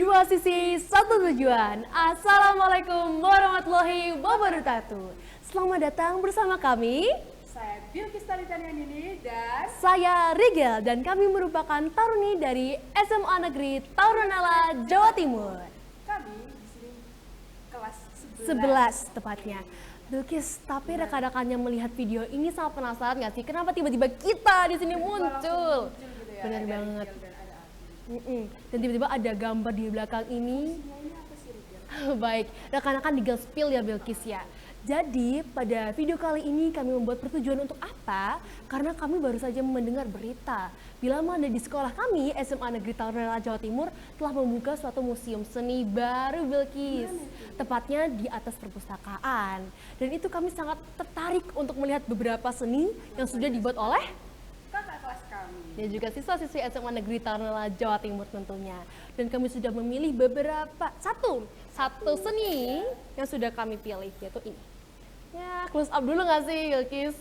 Dua sisi, satu tujuan. Assalamualaikum warahmatullahi wabarakatuh. Selamat datang bersama kami. Saya Bilkis Talitanianini dan Saya Rigel dan kami merupakan taruni dari SMA Negeri Taurunala, Jawa Timur. kami di sini kelas 11 tepatnya. Bilkis, tapi rekan-rekannya melihat video ini sangat penasaran nggak sih? Kenapa tiba-tiba kita di sini muncul? Gitu ya, Benar ada banget. Rigel dan ada Abi. Dan tiba-tiba ada gambar di belakang ini. Ini apa sih Rigel? Baik, rekan-rekan di Girls Spill ya Bilkis ya. Jadi pada video kali ini kami membuat pertujuan untuk apa? Karena kami baru saja mendengar berita bila mana di sekolah kami SMA Negeri Taurunala Jawa Timur telah membuka suatu museum seni baru Bilkis. Tepatnya di atas perpustakaan. Dan itu kami sangat tertarik untuk melihat beberapa seni yang sudah dibuat oleh Kakak kelas kami. dan juga siswa-siswi SMA Negeri Taurunala Jawa Timur tentunya. Dan kami sudah memilih beberapa satu seni yang sudah kami pilih yaitu ini. Ya, close up dulu nggak sih Bilkis?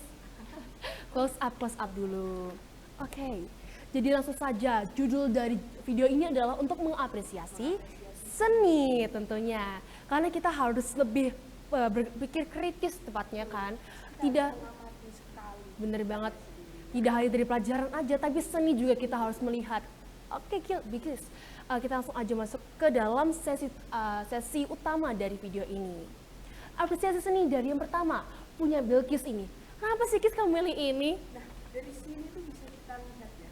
Close up dulu. Oke, jadi langsung saja judul dari video ini adalah untuk mengapresiasi seni tentunya. Karena kita harus lebih berpikir kritis tepatnya kan. Tidak Mengamati sekali. bener banget, tidak hanya dari pelajaran aja, tapi seni juga kita harus melihat. Oke, Bilkis, kita langsung aja masuk ke dalam sesi utama dari video ini. Apresiasi seni dari yang pertama, punya Bilkis ini. Kenapa sih Kis kamu milih ini? Nah, dari sini tuh bisa kita lihat ya.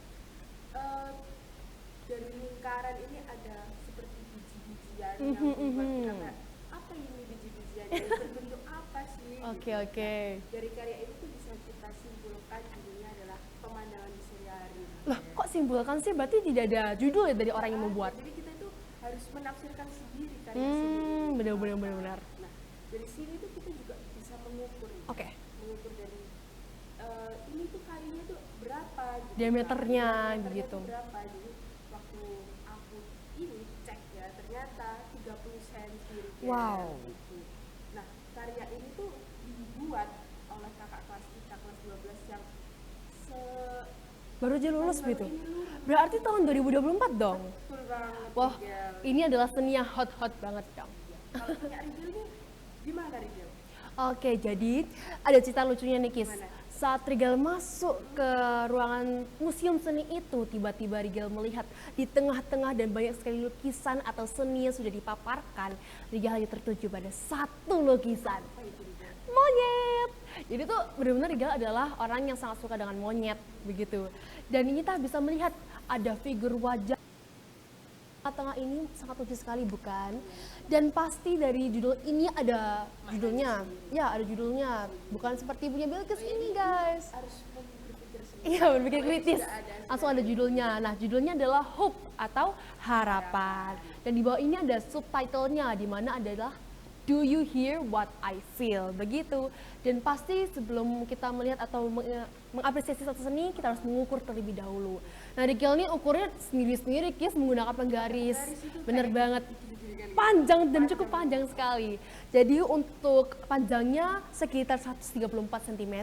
Dari lingkaran ini ada seperti biji-bijian yang membuat kita kayak, apa ini biji-bijian ini berbentuk apa sih? Oke. Dari karya ini tuh bisa kita simpulkan judulnya adalah pemandangan di sore hari. Loh, kok simpulkan sih? Berarti tidak ada judul ya dari orang yang membuat? Jadi kita tuh harus menafsirkan sendiri karya seni ini. Benar. Nah, dari sini tuh kita juga bisa mengukur. Oke. Mengukur dari ini tuh kalinya tuh berapa gitu. Diameternya Diameternya gitu. tuh berapa. Jadi waktu aku ini cek ya ternyata 30 cm gitu. Wow. Gitu. Nah, karya ini tuh dibuat oleh kakak kelas kita kelas 12 yang Baru aja lulus baru gitu. ini lulus. Berarti tahun 2024 dong. Betul banget. Wah, Rigel. ini adalah seni yang hot banget dong. Kalau punya Rigel ini gimana Rigel? Oke, jadi ada cerita lucunya nih Kis. Gimana? Saat Rigel masuk ke ruangan museum seni itu, tiba-tiba Rigel melihat di tengah-tengah dan banyak sekali lukisan atau seni yang sudah dipaparkan. Rigel hanya tertuju pada satu lukisan, Apa itu Rigel? monyet. Jadi tuh benar-benar Rigel adalah orang yang sangat suka dengan monyet begitu. Dan kita bisa melihat ada figur wajah tengah ini sangat lucu sekali bukan? Dan pasti dari judul ini ada judulnya. Ya, ada judulnya. Bukan seperti punya Bilkis ini, guys. Harus berpikir sendiri. Iya, berpikir kritis. Sudah ada. Langsung ada judulnya. Nah, judulnya adalah Hope atau Harapan. Dan di bawah ini ada subtitlenya di mana adalah Do you hear what I feel? Begitu. Dan pasti sebelum kita melihat atau mengapresiasi satu seni, kita harus mengukur terlebih dahulu. Nah, Rigel ini ukurnya sendiri-sendiri, Kis, menggunakan penggaris. Bener banget. Panjang dan cukup panjang sekali. Jadi untuk panjangnya sekitar 134 cm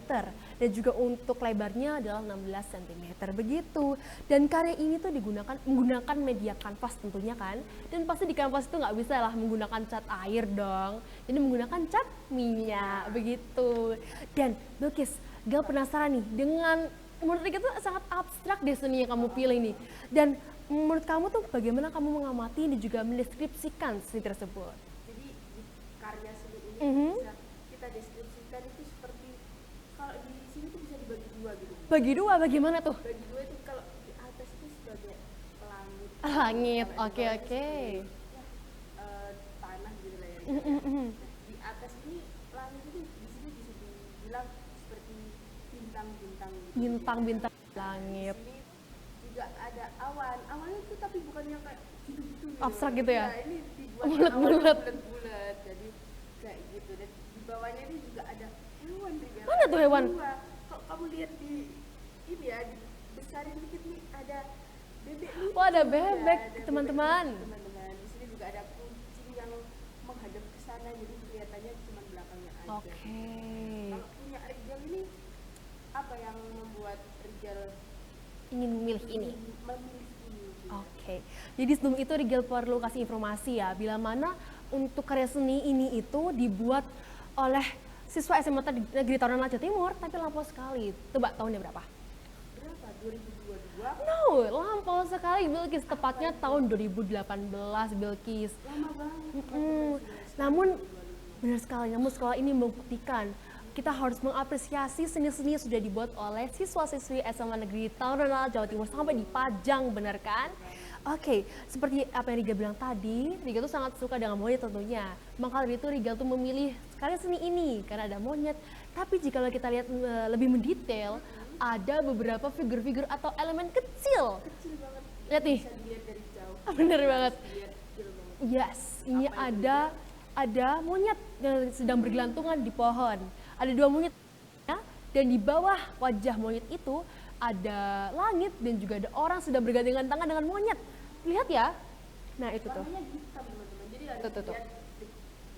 dan juga untuk lebarnya adalah 16 cm begitu. Dan karya ini tuh menggunakan media kanvas tentunya kan. Dan pasti di kanvas itu nggak bisa lah menggunakan cat air dong. Jadi menggunakan cat minyak begitu. Dan Bilkis, Gal penasaran nih dengan menurut Rika tuh sangat abstrak deh seni yang kamu pilih nih. Dan menurut kamu tuh bagaimana kamu mengamati dan juga mendeskripsikan seni tersebut? Jadi di karya seni ini Mhm. bisa kita deskripsikan itu seperti kalau di sini tuh bisa dibagi dua gitu. Bagi dua, bagaimana tuh? Bagi dua itu kalau di atas itu sebagai langit. Langit, Kalau di oke, bawah itu oke. sebagai, ya, tanah gitu lah ya. Nah, di atas ini langit itu di sini bisa dibilang seperti bintang-bintang. Gitu. Bintang-bintang langit. Di sini juga ada awan. Awannya itu tapi bukan yang kayak gitu-gitu. Abstrak gitu ya? Ini dibuat Bulat-bulat. bulat-bulat. Jadi kayak gitu. Dan di bawahnya ini juga ada hewan. Rigel. Mana tuh hewan? Dua. Kalau kamu lihat di ini ya, besarin dikit nih ada bebek lucu. Wah, ada Ya, bebek, ada teman-teman. lucu, teman-teman. Di sini juga ada kucing yang menghadap ke sana jadi kelihatannya cuma belakangnya aja. Oke. Kalau punya Rigel ini apa yang membuat Rigel Ingin memilih ini. memilih ini? Oke. Oke, jadi sebelum itu Rigel perlu kasih informasi ya, bila mana untuk karya seni ini itu dibuat oleh siswa SMA Negeri Taruna Jawa Timur, tapi lampau sekali. Tebak tahunnya berapa? Berapa? 2022? No, lampau sekali Bilkis, tepatnya tahun 2018 Bilkis. Lama banget. Namun benar sekali, namun sekolah ini membuktikan kita harus mengapresiasi seni-seni yang sudah dibuat oleh siswa-siswi SMA Negeri Taruna Jawa Timur sampai dipajang, benar kan? Oke, seperti apa yang Riga bilang tadi, Riga tuh sangat suka dengan monyet tentunya. Maka dari itu Riga tuh memilih karya seni ini karena ada monyet. Tapi jika kita lihat lebih mendetail, ada beberapa figur-figur atau elemen kecil. Kecil banget. Lihat nih, Bisa dilihat dari jauh. bener banget. Dilihat kecil banget. Yes, ini ada monyet yang sedang bergelantungan di pohon. Ada dua monyet ya, dan di bawah wajah monyet itu ada langit dan juga ada orang sedang bergandengan tangan dengan monyet. Lihat ya. Nah, itu tuh. Warnanya hitam teman-teman. Jadi harus Tuh. dilihat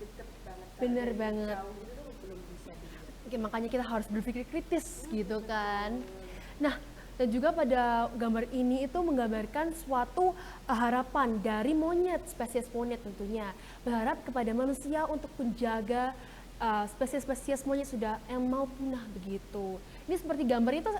deket banget. Bener Dari banget. Jauh itu tuh belum bisa dilihat. Oke, makanya kita harus berpikir kritis gitu kan. Nah, dan juga pada gambar ini itu menggambarkan suatu harapan dari monyet, spesies monyet tentunya. Berharap kepada manusia untuk menjaga spesies-spesies monyet sudah yang mau punah begitu. Ini seperti gambar itu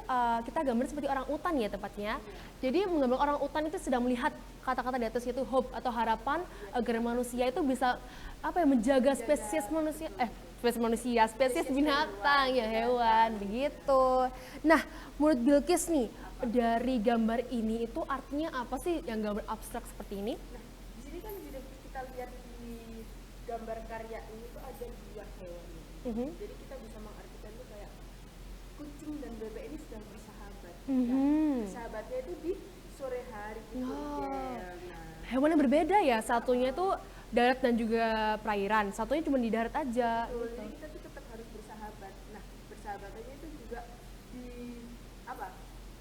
kita gambar seperti orang utan ya tepatnya. Jadi menggambar orang utan itu sedang melihat kata-kata di atas itu hope atau harapan agar manusia itu bisa apa ya menjaga spesies manusia, spesies binatang ya hewan begitu. Nah, menurut Bilkis nih dari gambar ini itu artinya apa sih yang gambar abstrak seperti ini? Nah, di sini kan sudah kita lihat di gambar karya ini tuh ada dua hewan. Jadi kita bisa mengartikan itu kayak kucing dan bebek ini sedang bersahabat. Nah, bersahabatnya itu di sore hari gitu. Nah, Hewan yang berbeda ya, satunya itu darat dan juga perairan, satunya cuma di darat aja. betul. Jadi kita tuh tetap harus bersahabat. Nah, bersahabatnya itu juga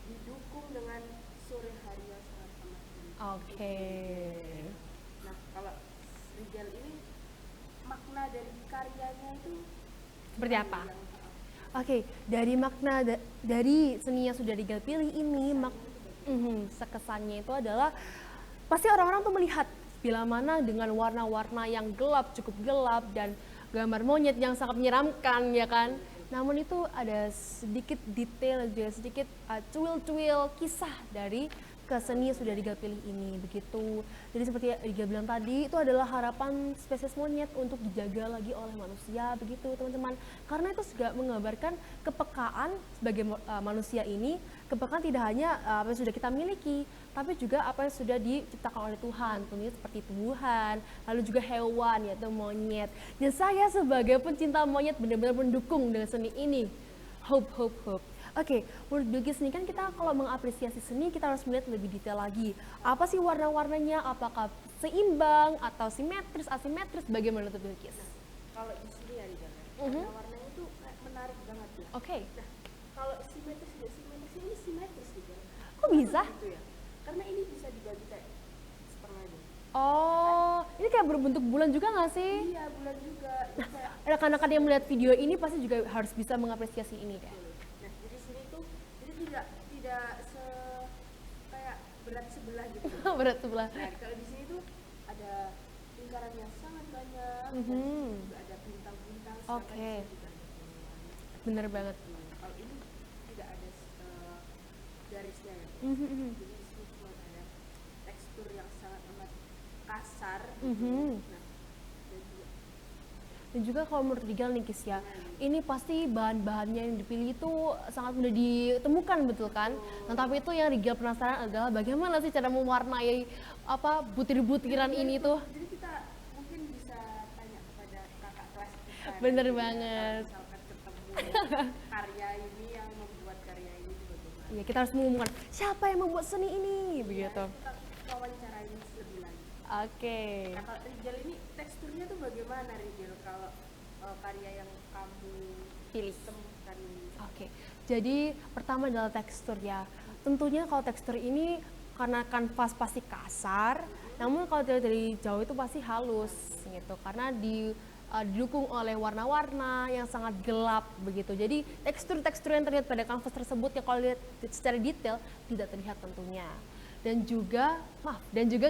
didukung dengan sore hari yang sangat amat indah. Oke. Nah, kalau Rigel ini makna dari karyanya itu Seperti apa? yang Oke, dari makna dari seni yang sudah Rigel pilih ini, sekesannya itu adalah pasti orang-orang tuh melihat bila mana dengan warna-warna yang gelap, cukup gelap dan gambar monyet yang sangat menyeramkan ya kan. Namun itu ada sedikit detail juga sedikit cuil-cuil kisah dari keseni yang sudah Rigel pilih ini begitu. Jadi seperti Rigel bilang tadi itu adalah harapan spesies monyet untuk dijaga lagi oleh manusia begitu teman-teman. Karena itu juga menggambarkan kepekaan sebagai manusia ini, kepekaan tidak hanya apa yang sudah kita miliki, tapi juga apa yang sudah diciptakan oleh Tuhan, tentunya seperti tumbuhan, lalu juga hewan yaitu monyet. Dan saya sebagai pencinta monyet benar-benar mendukung dengan seni ini. Hope. Oke, menurut Bilkis ini kan kita kalau mengapresiasi seni kita harus melihat lebih detail lagi. Apa sih warna-warnanya? Apakah seimbang atau simetris, asimetris? Bagaimana menurut Bilkis? kalau di sini ya Rigel, warna-warnanya itu kayak menarik banget ya. Oke, Nah, kalau simetris tidak simetris ini simetris Rigel. kok bisa? Gitu ya. Karena ini bisa dibagi kayak setengah aja. Oh, ini kayak berbentuk bulan juga nggak sih? Iya, bulan juga. Jadi kayak Rekan-rekan yang melihat video ini pasti juga harus bisa mengapresiasi ini kan? nah, jadi sini tuh jadi tidak kayak berat sebelah gitu. Berat sebelah. Nah, kalau di sini tuh ada lingkaran yang sangat banyak, dan juga ada bintang-bintang. sedangkan Oke. di sini juga ada bulan. Bener banget. Kalau ini tidak ada garisnya ya. Jadi di sini cuma ada tekstur yang sangat amat kasar. Nah, dan juga Dan juga kalau menurut Rigel nih Kis ya, ini pasti bahan-bahannya yang dipilih itu sangat mudah ditemukan betul kan? Nah tapi itu yang Rigel penasaran adalah bagaimana sih cara mewarnai apa butir-butiran ini tuh? jadi kita mungkin bisa tanya kepada kakak kelas kita. Bener Jadi, banget. kalau misalkan ketemu karya ini yang membuat karya ini itu bagaimana? Ya kita harus mengumumkan siapa yang membuat seni ini begitu. Kita wawancarain lebih lanjut. Oke. Nah, kalau Rigel ini teksturnya tuh bagaimana Rigel kalau karya yang kamu Pilih. temukan ini? Oke, jadi pertama adalah tekstur ya. Tentunya kalau tekstur ini karena kanvas pasti kasar, namun kalau dari jauh itu pasti halus gitu. Karena didukung oleh warna-warna yang sangat gelap begitu. Jadi tekstur-tekstur yang terlihat pada kanvas tersebut yang kalau lihat secara detail tidak terlihat tentunya. dan juga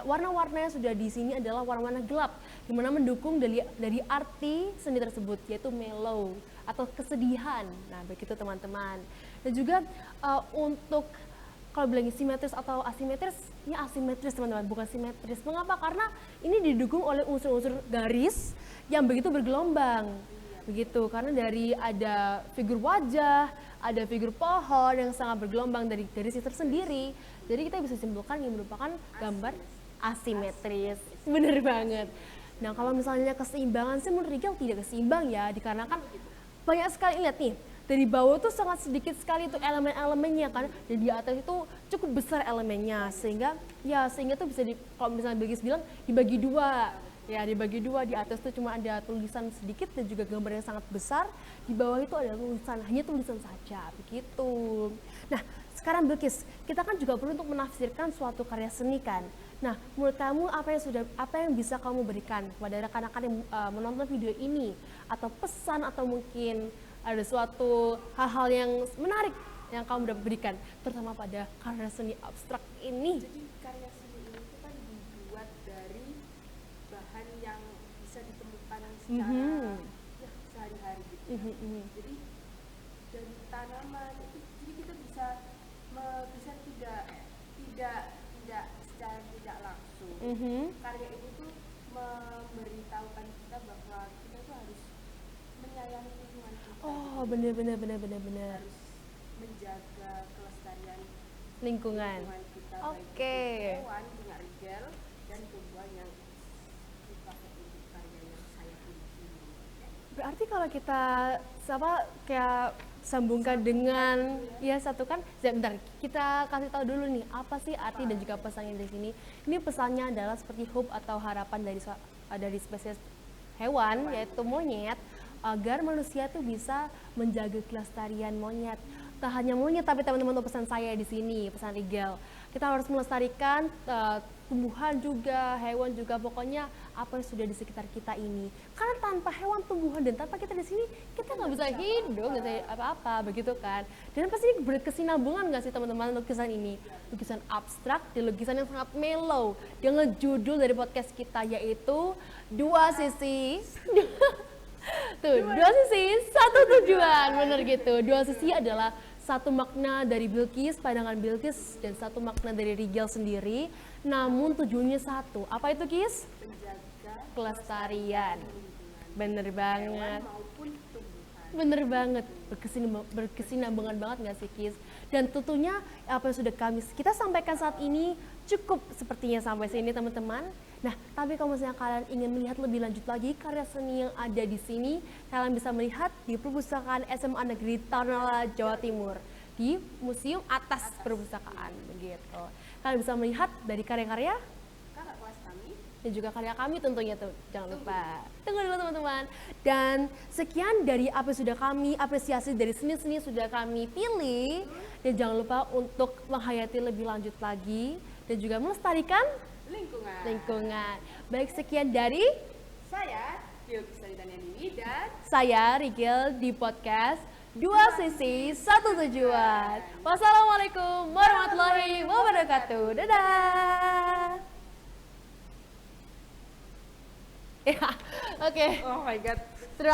warna-warna yang sudah di sini adalah warna-warna gelap, di mana mendukung dari arti seni tersebut, yaitu mellow atau kesedihan. Nah, begitu teman-teman. Dan juga untuk kalau bilang simetris atau asimetris, ya asimetris teman-teman, bukan simetris. Mengapa? Karena ini didukung oleh unsur-unsur garis yang begitu bergelombang. Begitu, karena dari ada figur wajah, ada figur pohon yang sangat bergelombang dari garis itu tersendiri. Jadi kita bisa simpulkan ini merupakan gambar asimetris. Bener banget. Nah, kalau misalnya keseimbangan sih menurut Rigel tidak keseimbang ya, dikarenakan banyak sekali, lihat nih, dari bawah tuh sangat sedikit sekali tuh elemen-elemennya kan, dan di atas itu cukup besar elemennya, sehingga tuh bisa kalau misalnya Bilqis bilang dibagi dua. Ya, dibagi dua, di atas tuh cuma ada tulisan sedikit dan juga gambar yang sangat besar, di bawah itu ada tulisan, hanya tulisan saja, begitu. Nah, sekarang Bilqis, kita kan juga perlu untuk menafsirkan suatu karya seni kan. Nah, menurut kamu apa yang bisa kamu berikan kepada rekan-rekan yang menonton video ini, atau pesan atau mungkin ada suatu hal-hal yang menarik yang kamu dapat berikan, terutama pada karya seni abstrak ini? Jadi karya seni ini itu kan dibuat dari bahan yang bisa ditemukan secara sehari-hari gitu. Jadi dari tanaman itu, jadi kita bisa tidak secara tidak langsung. Karya ini tuh memberitahukan kita bahwa kita tuh harus menyayangi lingkungan kita. Oh, benar. Harus menjaga kelestarian Lingkungan. kita, Oke. baik hewan punya Rigel dan tumbuhan yang dipakai untuk karya yang saya pilih. Berarti kalau kita kayak sambungkan dengan satukan, bentar, kita kasih tahu dulu nih apa sih arti dan juga pesannya di sini. Ini pesannya adalah seperti hope atau harapan dari spesies hewan, yaitu monyet, agar manusia tuh bisa menjaga kelestarian monyet. Tak hanya monyet, tapi teman-teman, pesan saya di sini, pesan Rigel, kita harus melestarikan tumbuhan juga, hewan juga, pokoknya apa yang sudah di sekitar kita ini. Karena tanpa hewan, tumbuhan, dan tanpa kita di sini, kita nggak bisa hidup, nggak bisa apa-apa, begitu kan? Dan pasti berkesinambungan nggak sih teman-teman lukisan ini? Lukisan abstrak dan lukisan yang sangat mellow. Dengan judul dari podcast kita yaitu Dua Sisi. Dua sisi, satu tujuan, bener gitu. Dua sisi adalah satu makna dari Bilqis, pandangan Bilqis, dan satu makna dari Rigel sendiri. Namun tujuannya satu. Apa itu, Kis? Menjaga Kelestarian. Bener banget. maupun tumbuhan. Bener banget. Berkesinambungan banget nggak sih, Kis? Dan tentunya apa yang sudah kita sampaikan saat ini cukup sepertinya sampai sini, teman-teman. Nah, tapi kalau misalnya kalian ingin melihat lebih lanjut lagi karya seni yang ada di sini, kalian bisa melihat di Perpustakaan SMA Negeri Tarnala, Jawa Timur, di Museum Atas Perpustakaan, begitu. Kalian bisa melihat dari karya-karya Kakak kelas kami dan juga karya kami tentunya tuh, jangan lupa. Tunggu dulu teman-teman. Dan sekian dari apa yang sudah kami apresiasi dari seni-seni sudah kami pilih, dan jangan lupa untuk menghayati lebih lanjut lagi dan juga melestarikan lingkungan. Baik, sekian dari saya Bilqis Saritanyanini dan saya Rigel di podcast Dua Sisi Satu Tujuan. Wassalamualaikum warahmatullahi wabarakatuh. Dadah. Ya, oke. oh my god.